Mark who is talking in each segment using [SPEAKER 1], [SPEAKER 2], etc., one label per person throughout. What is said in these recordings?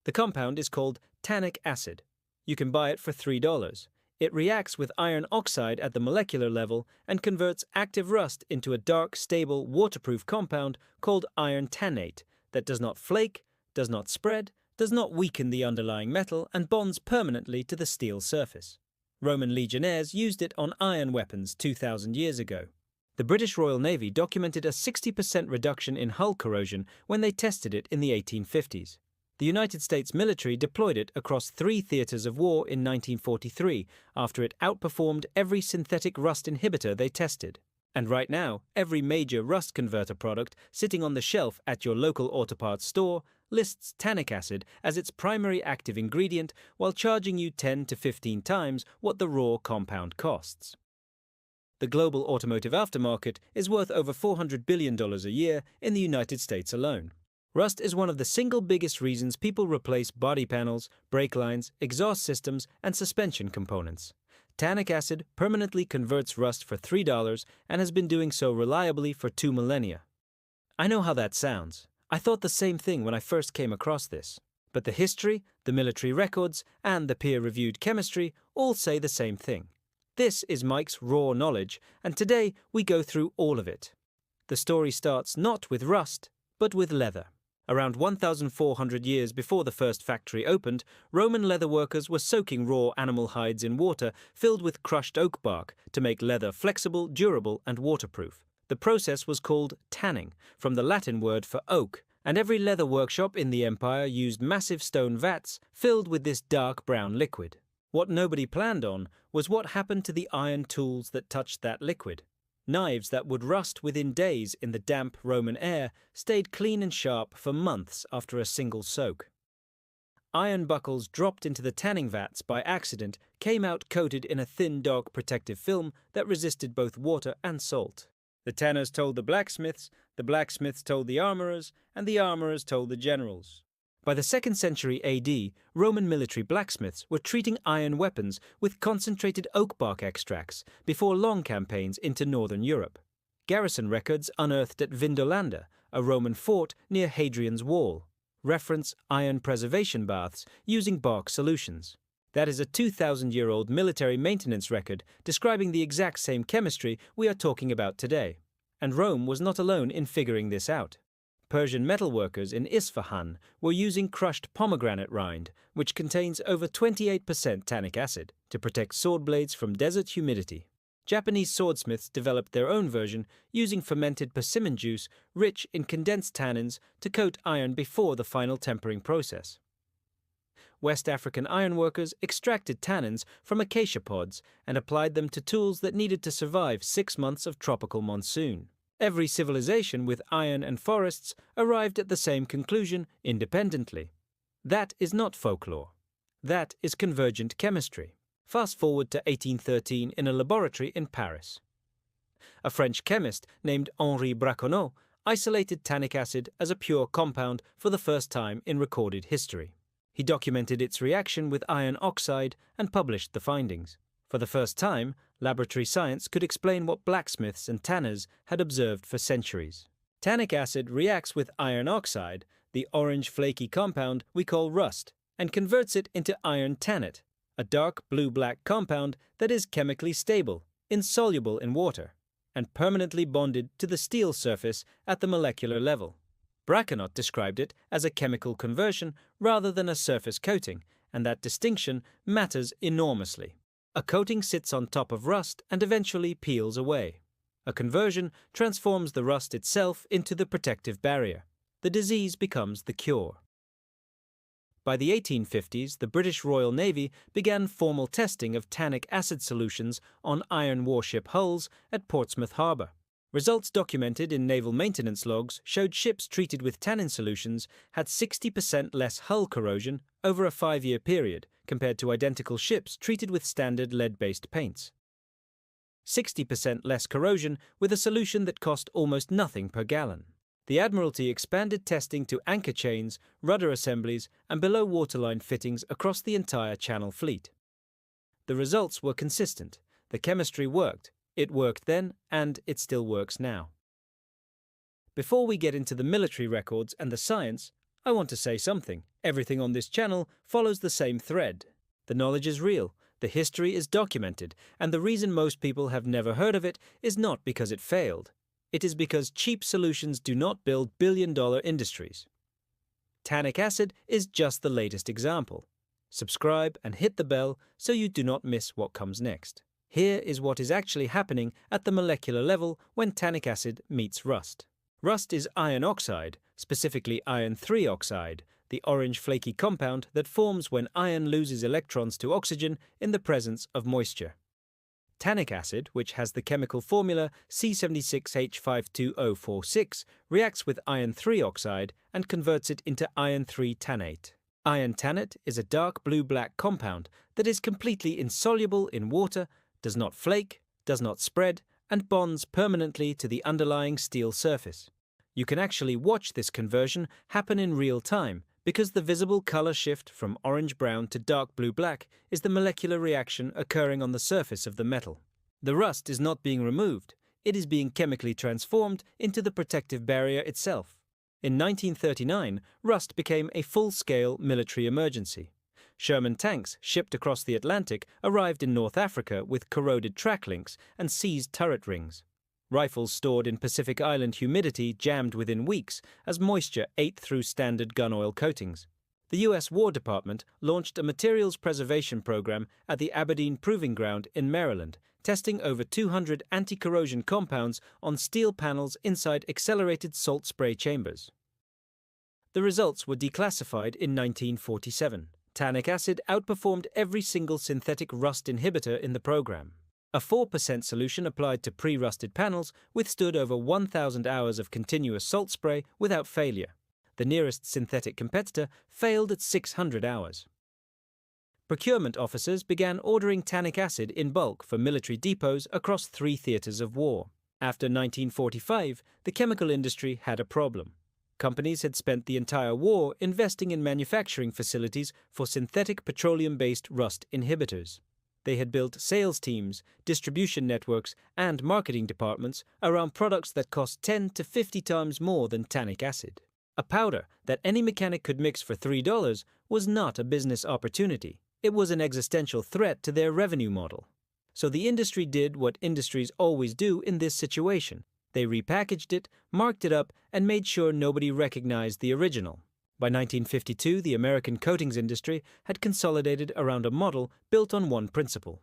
[SPEAKER 1] The compound is called tannic acid. You can buy it for $3. It reacts with iron oxide at the molecular level and converts active rust into a dark, stable, waterproof compound called iron tannate that does not flake, does not spread, does not weaken the underlying metal, and bonds permanently to the steel surface. Roman legionnaires used it on iron weapons 2,000 years ago. The British Royal Navy documented a 60% reduction in hull corrosion when they tested it in the 1850s. The United States military deployed it across 3 theaters of war in 1943 after it outperformed every synthetic rust inhibitor they tested. And right now, every major rust converter product sitting on the shelf at your local auto parts store lists tannic acid as its primary active ingredient while charging you 10 to 15 times what the raw compound costs. The global automotive aftermarket is worth over $400 billion a year in the United States alone. Rust is one of the single biggest reasons people replace body panels, brake lines, exhaust systems, and suspension components. Tannic acid permanently converts rust for $3 and has been doing so reliably for 2 millennia. I know how that sounds. I thought the same thing when I first came across this. But the history, the military records, and the peer-reviewed chemistry all say the same thing. This is Mike's raw knowledge, and today we go through all of it. The story starts not with rust, but with leather. Around 1,400 years before the first factory opened, Roman leather workers were soaking raw animal hides in water filled with crushed oak bark to make leather flexible, durable, and waterproof. The process was called tanning, from the Latin word for oak, and every leather workshop in the empire used massive stone vats filled with this dark brown liquid. What nobody planned on was what happened to the iron tools that touched that liquid. Knives that would rust within days in the damp Roman air stayed clean and sharp for months after a single soak. Iron buckles dropped into the tanning vats by accident came out coated in a thin dark protective film that resisted both water and salt. The tanners told the blacksmiths told the armorers, and the armorers told the generals. By the 2nd century AD, Roman military blacksmiths were treating iron weapons with concentrated oak bark extracts before long campaigns into northern Europe. Garrison records unearthed at Vindolanda, a Roman fort near Hadrian's Wall, reference iron preservation baths using bark solutions. That is a 2,000-year-old military maintenance record describing the exact same chemistry we are talking about today. And Rome was not alone in figuring this out. Persian metalworkers in Isfahan were using crushed pomegranate rind, which contains over 28% tannic acid, to protect sword blades from desert humidity. Japanese swordsmiths developed their own version using fermented persimmon juice rich in condensed tannins to coat iron before the final tempering process. West African ironworkers extracted tannins from acacia pods and applied them to tools that needed to survive 6 months of tropical monsoon. Every civilization with iron and forests arrived at the same conclusion independently. That is not folklore. That is convergent chemistry. Fast forward to 1813 in a laboratory in Paris. A French chemist named Henri Braconnot isolated tannic acid as a pure compound for the first time in recorded history. He documented its reaction with iron oxide and published the findings. For the first time, laboratory science could explain what blacksmiths and tanners had observed for centuries. Tannic acid reacts with iron oxide, the orange flaky compound we call rust, and converts it into iron tannate, a dark blue-black compound that is chemically stable, insoluble in water, and permanently bonded to the steel surface at the molecular level. Braconnot described it as a chemical conversion rather than a surface coating, and that distinction matters enormously. A coating sits on top of rust and eventually peels away. A conversion transforms the rust itself into the protective barrier. The disease becomes the cure. By the 1850s, the British Royal Navy began formal testing of tannic acid solutions on iron warship hulls at Portsmouth Harbour. Results documented in naval maintenance logs showed ships treated with tannin solutions had 60% less hull corrosion over a 5-year period compared to identical ships treated with standard lead-based paints. 60% less corrosion with a solution that cost almost nothing per gallon. The Admiralty expanded testing to anchor chains, rudder assemblies, and below waterline fittings across the entire Channel fleet. The results were consistent. The chemistry worked. It worked then, and it still works now. Before we get into the military records and the science, I want to say something. Everything on this channel follows the same thread. The knowledge is real, the history is documented, and the reason most people have never heard of it is not because it failed. It is because cheap solutions do not build billion-dollar industries. Tannic acid is just the latest example. Subscribe and hit the bell so you do not miss what comes next. Here is what is actually happening at the molecular level when tannic acid meets rust. Rust is iron oxide, specifically iron 3 oxide, the orange flaky compound that forms when iron loses electrons to oxygen in the presence of moisture. Tannic acid, which has the chemical formula C76H52046, reacts with iron 3 oxide and converts it into iron 3 tannate. Iron tannate is a dark blue-black compound that is completely insoluble in water, does not flake, does not spread, and bonds permanently to the underlying steel surface. You can actually watch this conversion happen in real time because the visible color shift from orange-brown to dark blue-black is the molecular reaction occurring on the surface of the metal. The rust is not being removed, it is being chemically transformed into the protective barrier itself. In 1939, rust became a full-scale military emergency. Sherman tanks shipped across the Atlantic arrived in North Africa with corroded track links and seized turret rings. Rifles stored in Pacific Island humidity jammed within weeks as moisture ate through standard gun oil coatings. The U.S. War Department launched a materials preservation program at the Aberdeen Proving Ground in Maryland, testing over 200 anti-corrosion compounds on steel panels inside accelerated salt spray chambers. The results were declassified in 1947. Tannic acid outperformed every single synthetic rust inhibitor in the program. A 4% solution applied to pre-rusted panels withstood over 1,000 hours of continuous salt spray without failure. The nearest synthetic competitor failed at 600 hours. Procurement officers began ordering tannic acid in bulk for military depots across 3 theaters of war. After 1945, the chemical industry had a problem. Companies had spent the entire war investing in manufacturing facilities for synthetic petroleum-based rust inhibitors. They had built sales teams, distribution networks, and marketing departments around products that cost 10 to 50 times more than tannic acid. A powder that any mechanic could mix for $3 was not a business opportunity. It was an existential threat to their revenue model. So the industry did what industries always do in this situation. They repackaged it, marked it up, and made sure nobody recognized the original. By 1952, the American coatings industry had consolidated around a model built on one principle.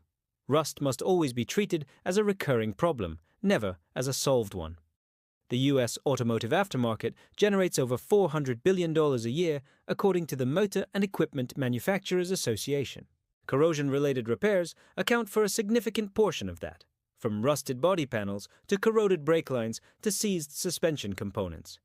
[SPEAKER 1] Rust must always be treated as a recurring problem, never as a solved one. The U.S. automotive aftermarket generates over $400 billion a year, according to the Motor and Equipment Manufacturers Association. Corrosion-related repairs account for a significant portion of that, from rusted body panels to corroded brake lines to seized suspension components.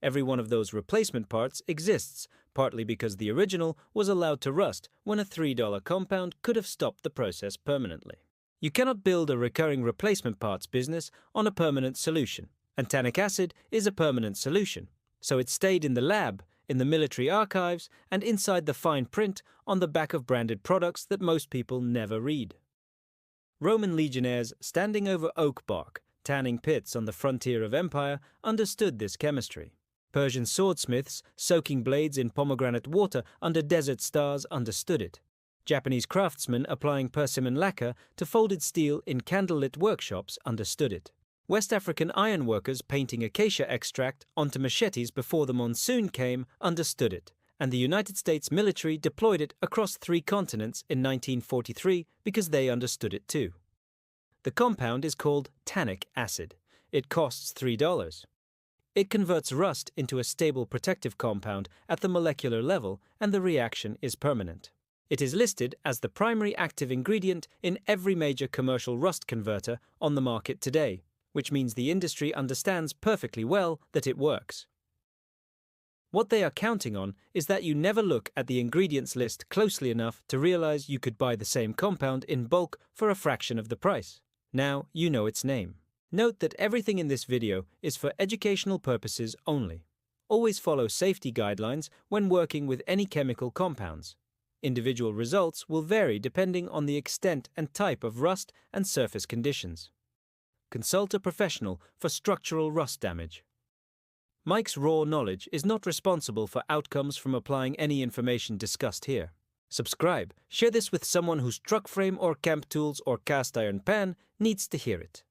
[SPEAKER 1] Every one of those replacement parts exists, partly because the original was allowed to rust when a $3 compound could have stopped the process permanently. You cannot build a recurring replacement parts business on a permanent solution, and tannic acid is a permanent solution, so it stayed in the lab, in the military archives, and inside the fine print on the back of branded products that most people never read. Roman legionnaires standing over oak bark, tanning pits on the frontier of empire, understood this chemistry. Persian swordsmiths soaking blades in pomegranate water under desert stars understood it. Japanese craftsmen applying persimmon lacquer to folded steel in candlelit workshops understood it. West African iron workers painting acacia extract onto machetes before the monsoon came understood it, and the United States military deployed it across 3 continents in 1943 because they understood it too. The compound is called tannic acid. It costs $3. It converts rust into a stable protective compound at the molecular level, and the reaction is permanent. It is listed as the primary active ingredient in every major commercial rust converter on the market today, which means the industry understands perfectly well that it works. What they are counting on is that you never look at the ingredients list closely enough to realize you could buy the same compound in bulk for a fraction of the price. Now you know its name. Note that everything in this video is for educational purposes only. Always follow safety guidelines when working with any chemical compounds. Individual results will vary depending on the extent and type of rust and surface conditions. Consult a professional for structural rust damage. Mike's raw knowledge is not responsible for outcomes from applying any information discussed here. Subscribe, share this with someone whose truck frame or camp tools or cast iron pan needs to hear it.